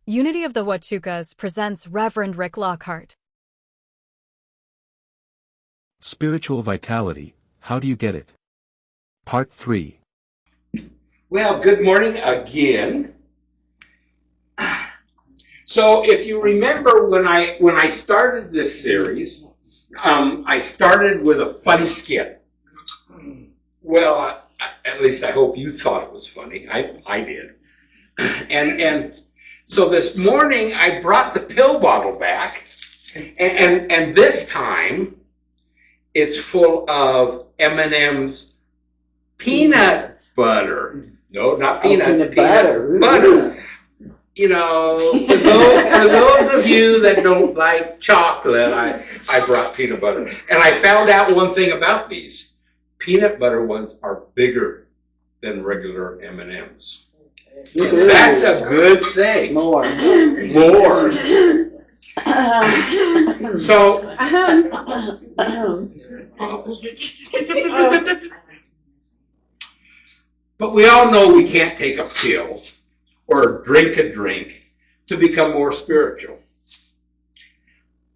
Unity of the Huachucas presents Reverend Rick Lockhart. Spiritual vitality, how do you get it? Part 3. Well, good morning again. So if you remember when I started this series, I started with a funny skit. Well, at least I hope you thought it was funny. I did. And so this morning I brought the pill bottle back, and this time it's full of M&M's peanut butter. No, not peanut butter. Butter. You know, for those of you that don't like chocolate, I brought peanut butter. And I found out one thing about these. Peanut butter ones are bigger than regular M&Ms. That's a good thing. More. So, but we all know we can't take a pill or drink a drink to become more spiritual.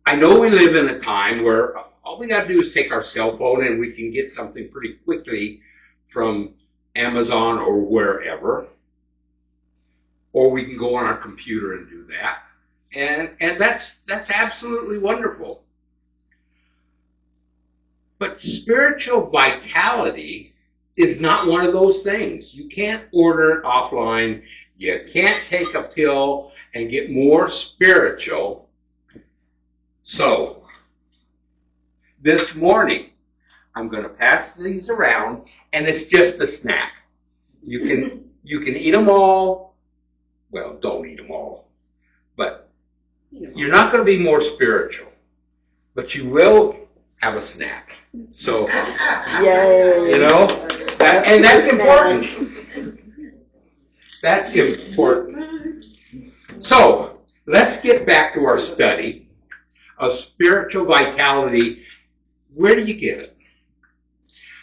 I know we live in a time where all we got to do is take our cell phone and we can get something pretty quickly from Amazon or wherever. Or we can go on our computer and do that. And that's absolutely wonderful. But spiritual vitality is not one of those things. You can't order it offline. You can't take a pill and get more spiritual. So, this morning, I'm going to pass these around, and it's just a snack. You can eat them all. Well, don't eat them all. But you're not going to be more spiritual. But you will have a snack. So, Yay. you know, and that's important. That's important. So, let's get back to our study of spiritual vitality. Where do you get it?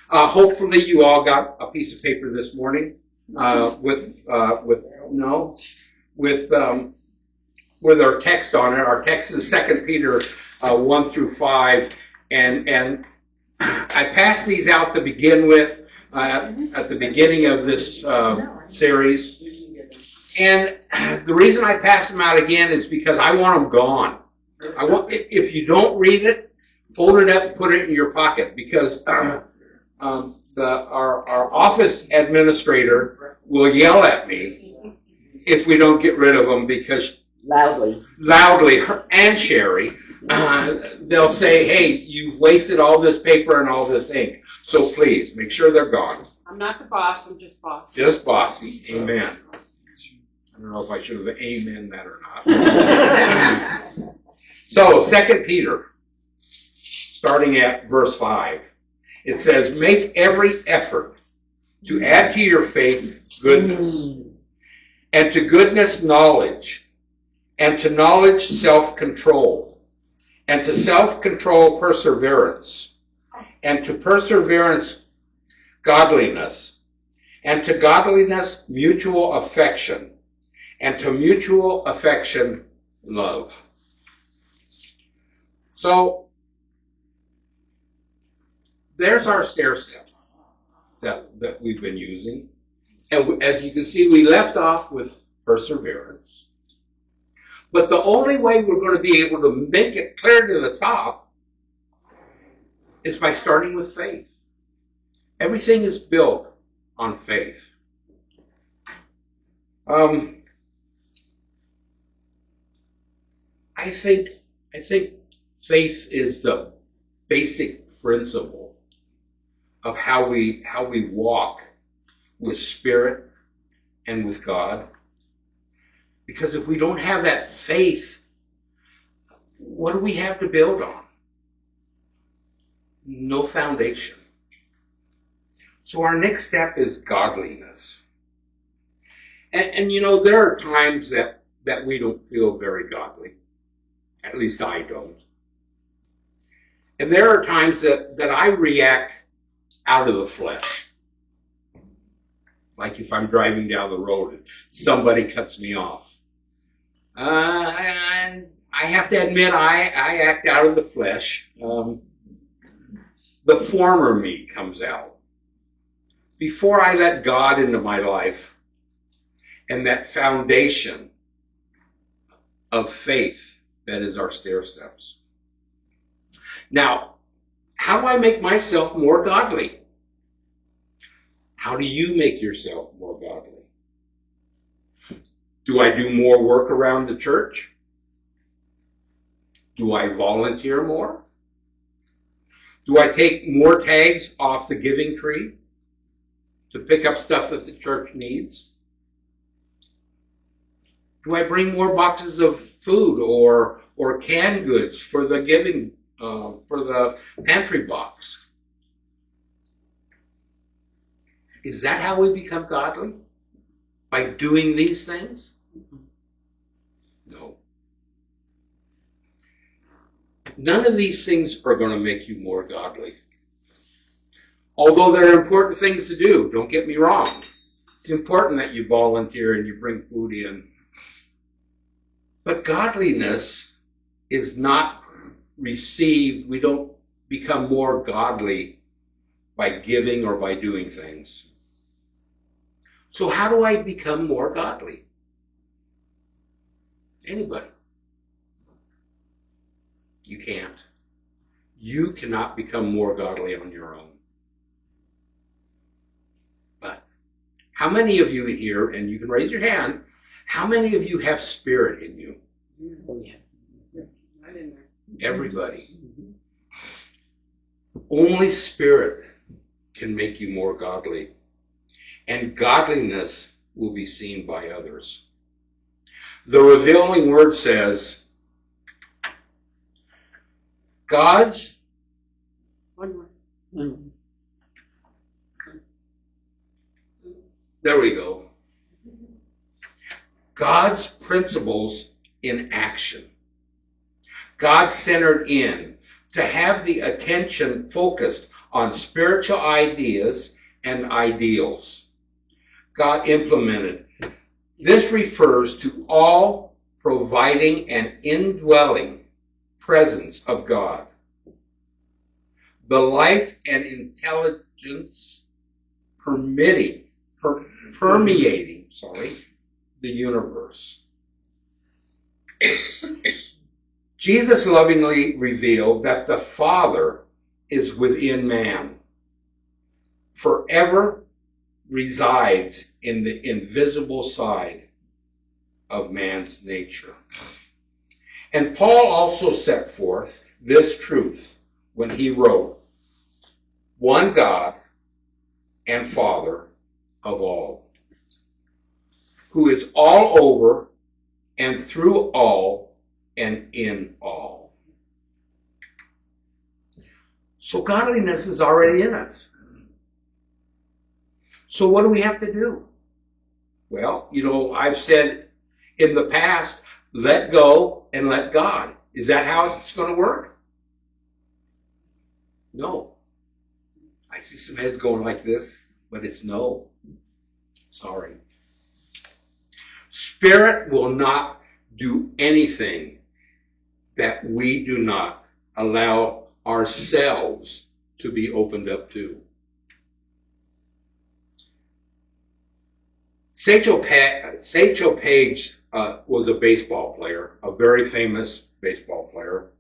Hopefully you all got a piece of paper this morning with our text on it. Our text is 2 Peter 1 through 5, and I passed these out to begin with at the beginning of this series. And the reason I passed them out again is because I want them gone. If you don't read it, fold it up, put it in your pocket, because our office administrator will yell at me if we don't get rid of them, because loudly, her and Sherry, they'll say, "Hey, you've wasted all this paper and all this ink. So please make sure they're gone." I'm not the boss. I'm just bossy. Just bossy. Amen. I don't know if I should have amen that or not. So, 2 Peter, starting at verse 5, it says, "Make every effort to add to your faith goodness, and to goodness knowledge, and to knowledge self-control, and to self-control perseverance, and to perseverance godliness, and to godliness mutual affection, and to mutual affection love." So, there's our stair step that we've been using. And as you can see, we left off with perseverance. But the only way we're going to be able to make it clear to the top is by starting with faith. Everything is built on faith. I think faith is the basic principle of how we walk with Spirit and with God. Because if we don't have that faith, what do we have to build on? No foundation. So our next step is godliness. And you know, there are times that we don't feel very godly. At least I don't. And there are times that I react out of the flesh. Like if I'm driving down the road and somebody cuts me off. I have to admit, I act out of the flesh. The former me comes out. Before I let God into my life and that foundation of faith that is our stair steps. Now, how do I make myself more godly? How do you make yourself more godly? Do I do more work around the church? Do I volunteer more? Do I take more tags off the giving tree to pick up stuff that the church needs? Do I bring more boxes of food or canned goods for the giving, for the pantry box? Is that how we become godly? By doing these things? No. None of these things are going to make you more godly. Although they're important things to do, don't get me wrong. It's important that you volunteer and you bring food in. But godliness is not received. We don't become more godly by giving or by doing things. So how do I become more godly? Anybody? You can't. You cannot become more godly on your own. But how many of you here, and you can raise your hand, how many of you have spirit in you? Oh, yeah. Right in there. Everybody. Only spirit can make you more godly. And godliness will be seen by others. The revealing word says, God's... One more. There we go. God's principles in action. God-centered in, to have the attention focused on spiritual ideas and ideals. God implemented. This refers to all providing and indwelling presence of God. The life and intelligence permeating the universe. Jesus lovingly revealed that the Father is within man, forever resides in the invisible side of man's nature. And Paul also set forth this truth when he wrote, one God and Father of all, who is all over and through all and in all. So godliness is already in us. So what do we have to do? Well, I've said in the past, let go and let God. Is that how it's going to work? No. I see some heads going like this, but it's no. Sorry. Spirit will not do anything that we do not allow ourselves to be opened up to. Satchel Paige was a baseball player, a very famous baseball player.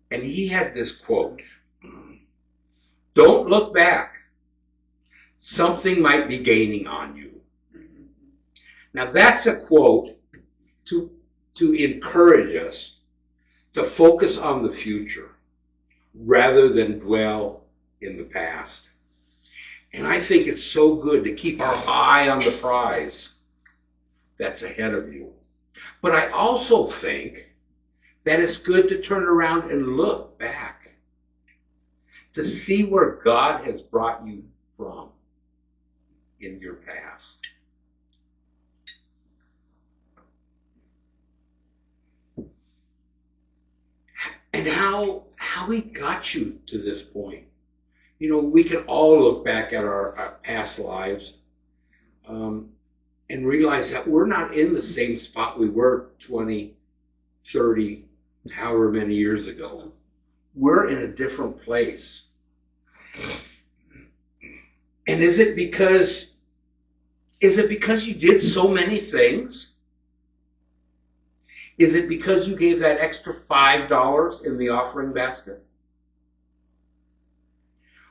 And he had this quote, "Don't look back. Something might be gaining on you." Now that's a quote to encourage us to focus on the future rather than dwell in the past. And I think it's so good to keep our eye on the prize that's ahead of you. But I also think that it's good to turn around and look back to see where God has brought you from in your past. And how he got you to this point. We can all look back at our past lives. and realize that we're not in the same spot we were 20, 30, however many years ago. We're in a different place. And is it because you did so many things? Is it because you gave that extra $5 in the offering basket?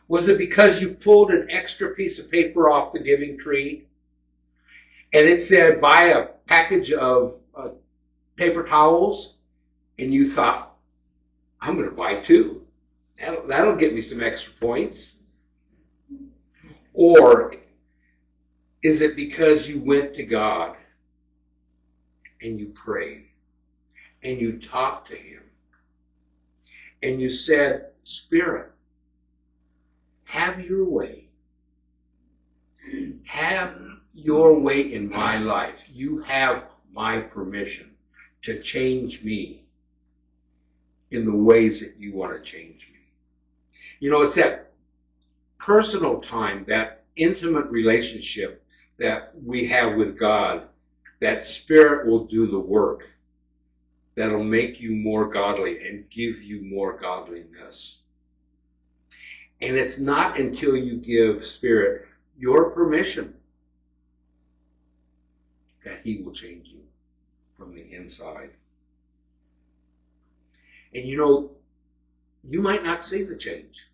Was it because you pulled an extra piece of paper off the giving tree and it said buy a package of paper towels and you thought, I'm going to buy 2. That'll get me some extra points? Or is it because you went to God and you prayed and you talked to Him and you said, Spirit, have your way. Have your way in my life. You have my permission to change me in the ways that you want to change me. You know, it's that personal time, that intimate relationship that we have with God, that Spirit will do the work that'll make you more godly and give you more godliness. And it's not until you give Spirit your permission that He will change you from the inside. And you know, you might not see the change,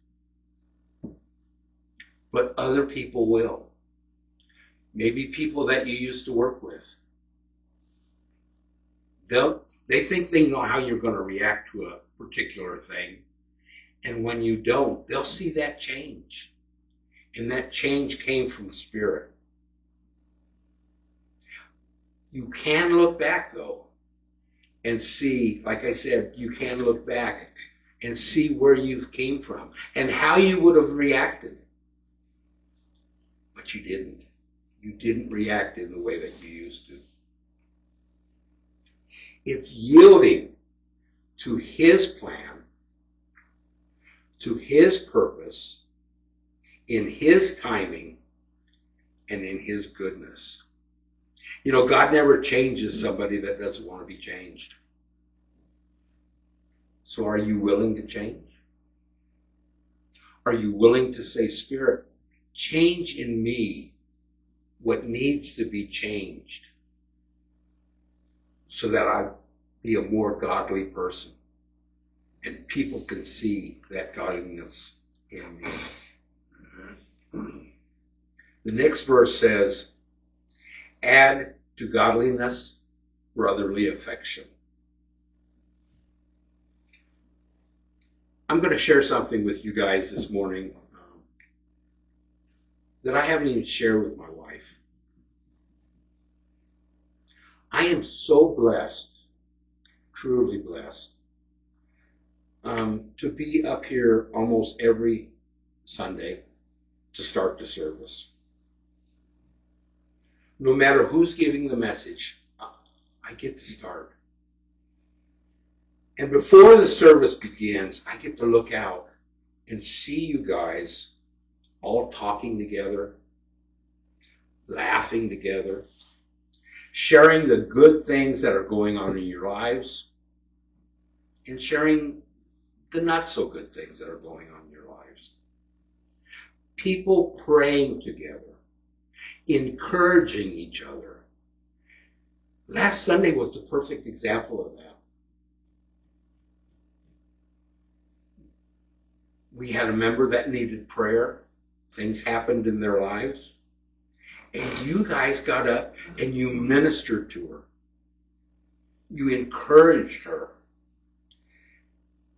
but other people will. Maybe people that you used to work with. They think they know how you're going to react to a particular thing. And when you don't, they'll see that change. And that change came from the Spirit. You can look back, though, and see, like I said, you can look back and see where you came from and how you would have reacted. But you didn't. You didn't react in the way that you used to. It's yielding to His plan, to His purpose, in His timing, and in His goodness. You know, God never changes somebody that doesn't want to be changed. So are you willing to change? Are you willing to say, Spirit, change in me what needs to be changed so that I be a more godly person and people can see that godliness in me? The next verse says, add to godliness brotherly affection. I'm going to share something with you guys this morning that I haven't even shared with my wife. I am so blessed, truly blessed, to be up here almost every Sunday to start the service. No matter who's giving the message, I get to start. And before the service begins, I get to look out and see you guys all talking together, laughing together, sharing the good things that are going on in your lives, and sharing the not so good things that are going on in your lives. People praying together, encouraging each other. Last Sunday was the perfect example of that. We had a member that needed prayer. Things happened in their lives. And you guys got up and you ministered to her. You encouraged her.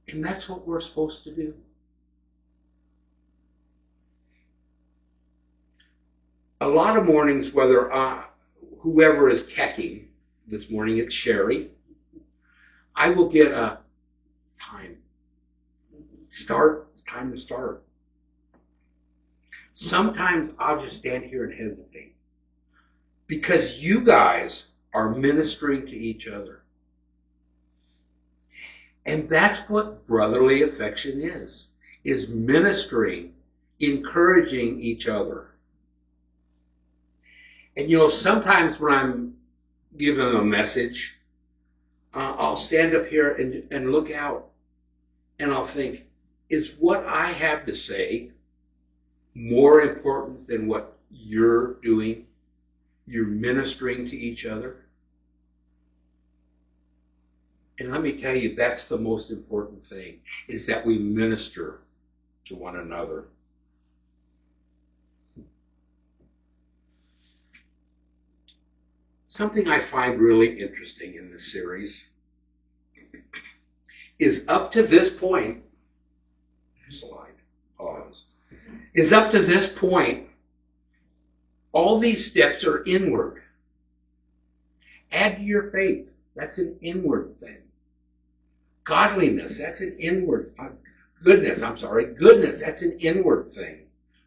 And that's what we're supposed to do. A lot of mornings, whether whoever is teching, this morning it's Sherry, I will get a time. Start, it's time to start. Sometimes I'll just stand here and hesitate because you guys are ministering to each other. And that's what brotherly affection is ministering, encouraging each other. And sometimes when I'm giving a message, I'll stand up here and look out, and I'll think, is what I have to say more important than what you're doing? You're ministering to each other? And let me tell you, that's the most important thing, is that we minister to one another. Something I find really interesting in this series is up to this point, is up to this point, all these steps are inward. Add to your faith, that's an inward thing. Godliness, that's an inward thing. Goodness, that's an inward thing.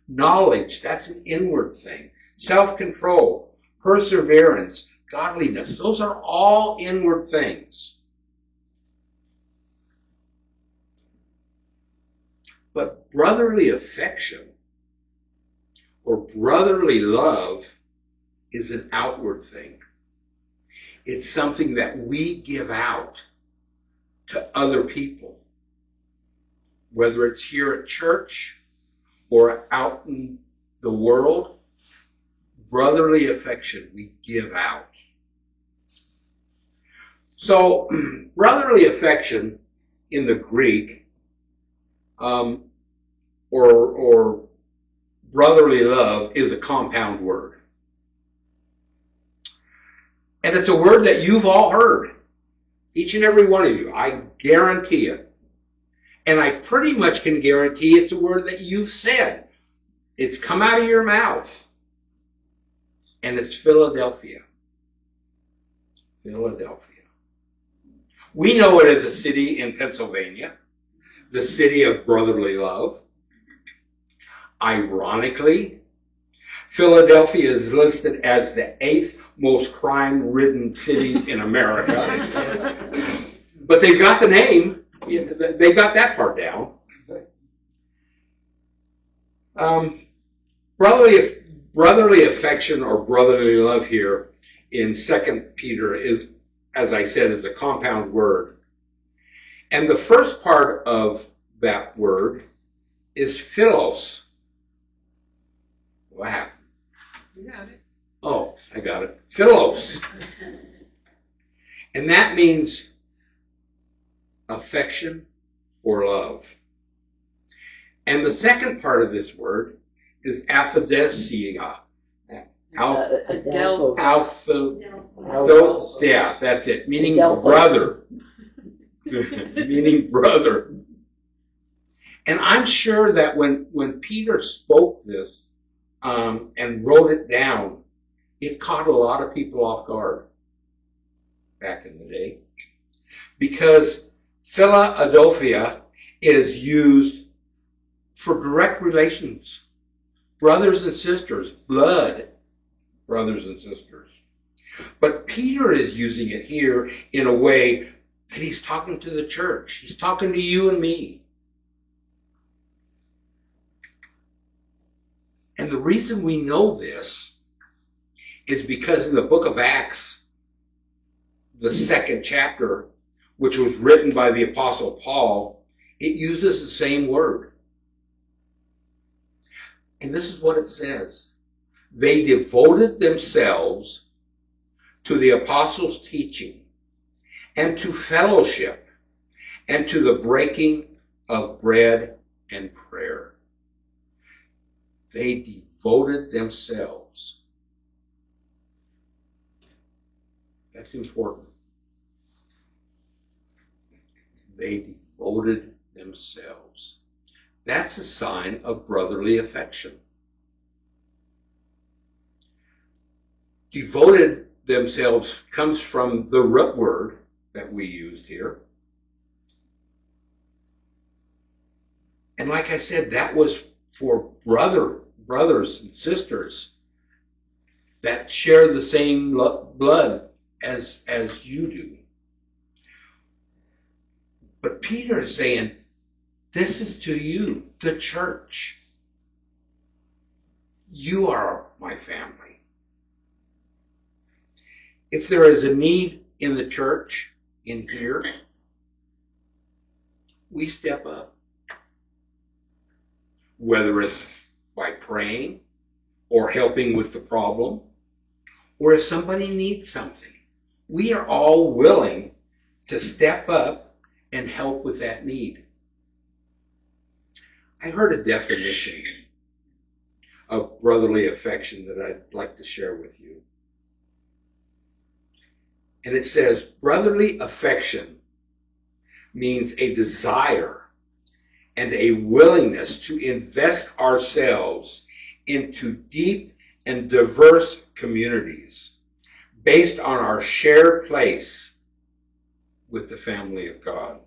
Knowledge, that's an inward thing. Self-control, perseverance, godliness, those are all inward things. But brotherly affection or brotherly love is an outward thing. It's something that we give out to other people, whether it's here at church or out in the world. Brotherly affection we give out. So brotherly affection in the Greek, or brotherly love, is a compound word. And it's a word that you've all heard. Each and every one of you, I guarantee it. And I pretty much can guarantee it's a word that you've said. It's come out of your mouth. And it's Philadelphia. Philadelphia. We know it as a city in Pennsylvania, the city of brotherly love. Ironically, Philadelphia is listed as the 8th most crime-ridden cities in America. But they've got the name. They got that part down. Brotherly affection or brotherly love here in 2 Peter is, as I said, is a compound word. And the first part of that word is philos. What happened? You got it. Oh, I got it. Philos. And that means affection or love. And the second part of this word is aphodesia. Yeah, that's it. Meaning brother. Meaning brother. And I'm sure that when Peter spoke this and wrote it down, it caught a lot of people off guard back in the day. Because Philadelphia is used for direct relations. Brothers and sisters, blood brothers and sisters. But Peter is using it here in a way that he's talking to the church. He's talking to you and me. And the reason we know this is because in the book of Acts, the 2nd chapter, which was written by the Apostle Paul, it uses the same word. And this is what it says. They devoted themselves to the apostles' teaching and to fellowship and to the breaking of bread and prayer. They devoted themselves. That's important. They devoted themselves. That's a sign of brotherly affection. Devoted themselves comes from the root word that we used here. And like I said, that was for brothers and sisters that share the same blood as you do. But Peter is saying, this is to you, the church. You are my family. If there is a need in the church, in here, we step up. Whether it's by praying or helping with the problem, or if somebody needs something, we are all willing to step up and help with that need. I heard a definition of brotherly affection that I'd like to share with you. And it says, brotherly affection means a desire and a willingness to invest ourselves into deep and diverse communities based on our shared place with the family of God.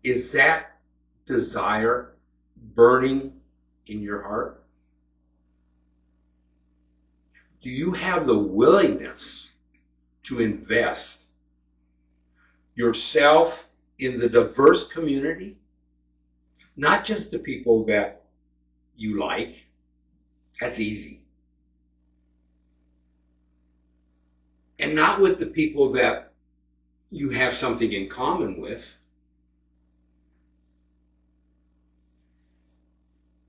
Is that desire burning in your heart? Do you have the willingness to invest yourself in the diverse community? Not just the people that you like. That's easy. And not with the people that you have something in common with,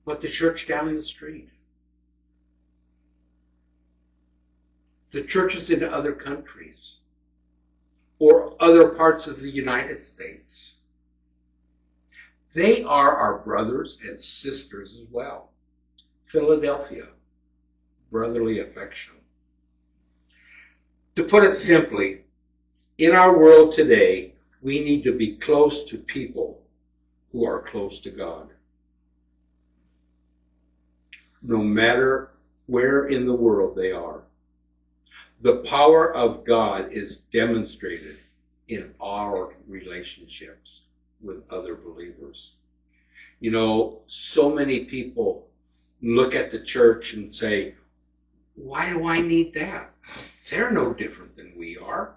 but the church down the street. The churches in other countries or other parts of the United States. They are our brothers and sisters as well. Philadelphia, brotherly affection. To put it simply, in our world today, we need to be close to people who are close to God. No matter where in the world they are. The power of God is demonstrated in our relationships with other believers. You know, so many people look at the church and say, why do I need that? They're no different than we are.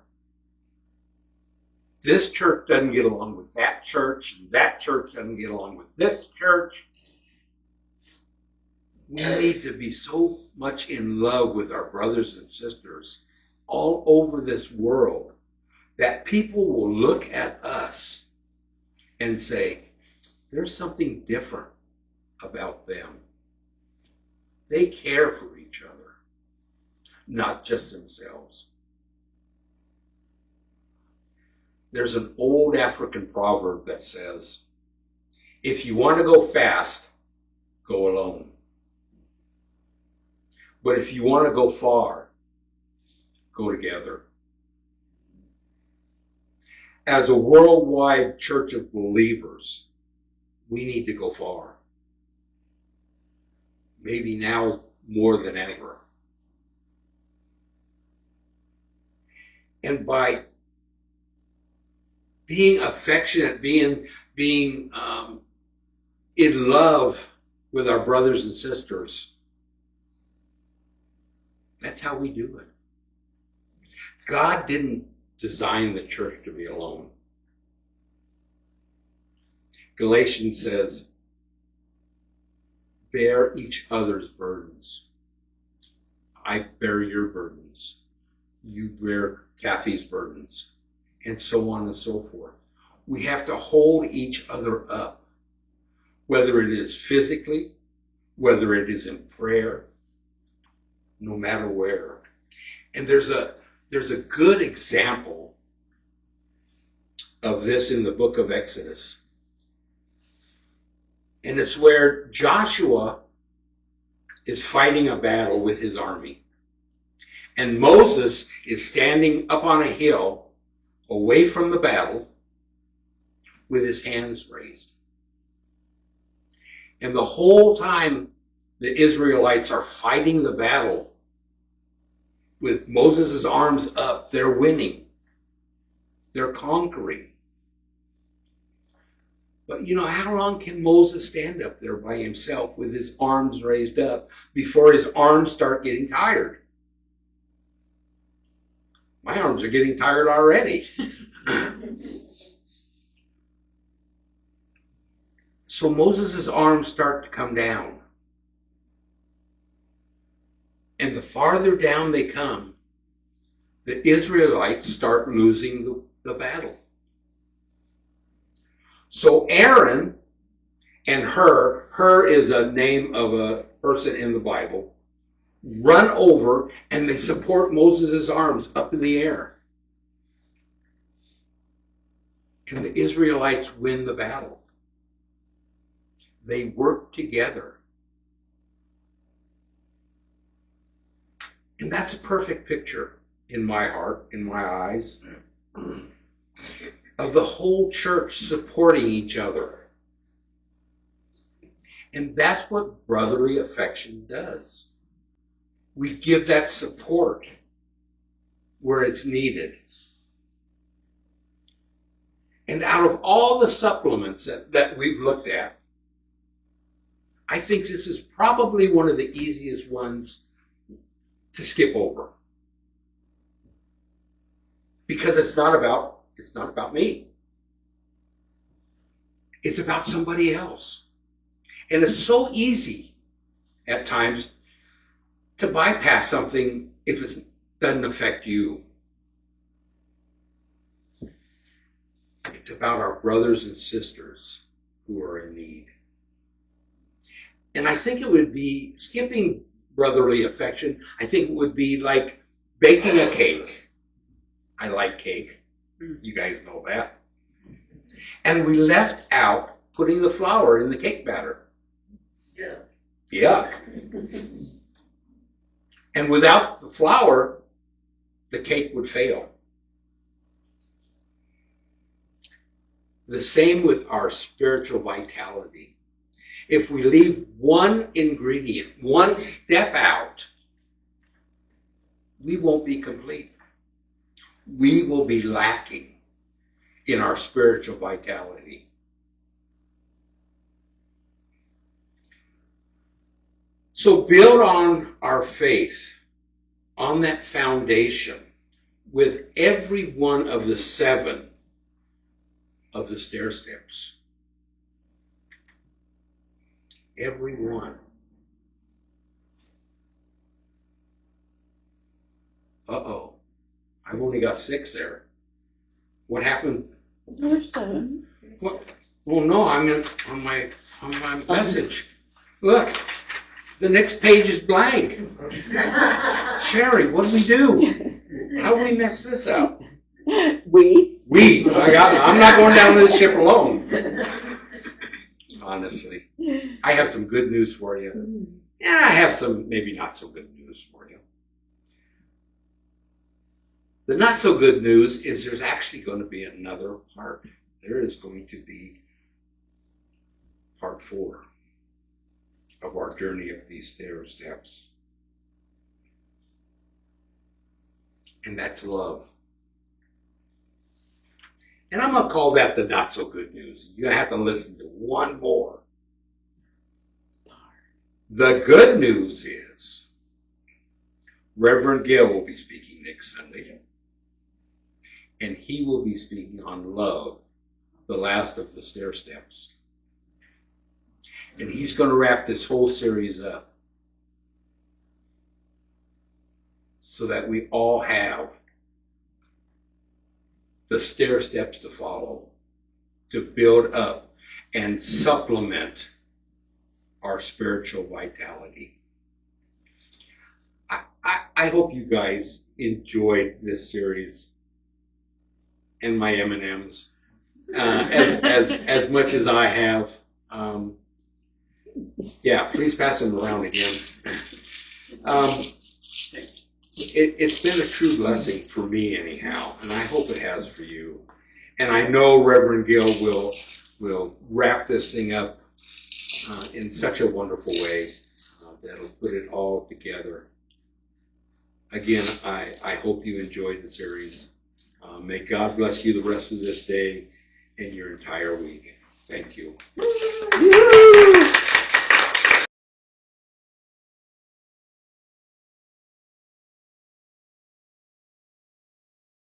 This church doesn't get along with that church, and that church doesn't get along with this church. We need to be so much in love with our brothers and sisters all over this world that people will look at us and say, there's something different about them. They care for each other, not just themselves. There's an old African proverb that says, if you want to go fast, go alone. But if you want to go far, go together. As a worldwide church of believers, we need to go far. Maybe now more than ever. And by being affectionate, being in love with our brothers and sisters, that's how we do it. God didn't design the church to be alone. Galatians says, bear each other's burdens. I bear your burdens. You bear Kathy's burdens. And so on and so forth. We have to hold each other up, whether it is physically, whether it is in prayer, no matter where. And there's a good example of this in the book of Exodus. And it's where Joshua is fighting a battle with his army. And Moses is standing up on a hill away from the battle with his hands raised. And the whole time the Israelites are fighting the battle with Moses' arms up, they're winning. They're conquering. But you know, how long can Moses stand up there by himself with his arms raised up before his arms start getting tired? My arms are getting tired already. So Moses' arms start to come down. And the farther down they come, the Israelites start losing the battle. So Aaron and Hur is a name of a person in the Bible, run over and they support Moses' arms up in the air. And the Israelites win the battle. They work together. And that's a perfect picture in my heart, in my eyes, of the whole church supporting each other. And that's what brotherly affection does. We give that support where it's needed. And out of all the supplements that we've looked at, I think this is probably one of the easiest ones to skip over. Because it's not about me. It's about somebody else. And it's so easy at times to bypass something if it doesn't affect you. It's about our brothers and sisters who are in need. And I think it would be, skipping brotherly affection, I think it would be like baking a cake. I like cake. You guys know that. And we left out putting the flour in the cake batter. Yeah. Yuck. And without the flour, the cake would fail. The same with our spiritual vitality. If we leave one ingredient, one step out, we won't be complete. We will be lacking in our spiritual vitality. So build on our faith, on that foundation, with every one of the 7 of the stair steps. Every one. Uh-oh. I've only got 6 there. What happened? There's 7. What? Oh no, I'm on my message. Look, the next page is blank. Sherry, what do we do? How do we mess this up? We. I'm not going down to the ship alone. Honestly. I have some good news for you. And I have some maybe not so good news for you. The not so good news is there's actually going to be another part. There is going to be part 4 of our journey of these stair steps. And that's love. And I'm going to call that the not so good news. You're going to have to listen to one more. The good news is Reverend Gail will be speaking next Sunday. And he will be speaking on love, the last of the stair steps. And he's going to wrap this whole series up so that we all have the stair steps to follow, to build up and supplement our spiritual vitality. I hope you guys enjoyed this series and my M&Ms as much as I have. Yeah, please pass them around again. It's been a true blessing for me anyhow, and I hope it has for you. And I know Reverend Gill will wrap this thing up in such a wonderful way that'll put it all together. Again, I hope you enjoyed the series. May God bless you the rest of this day and your entire week. Thank you.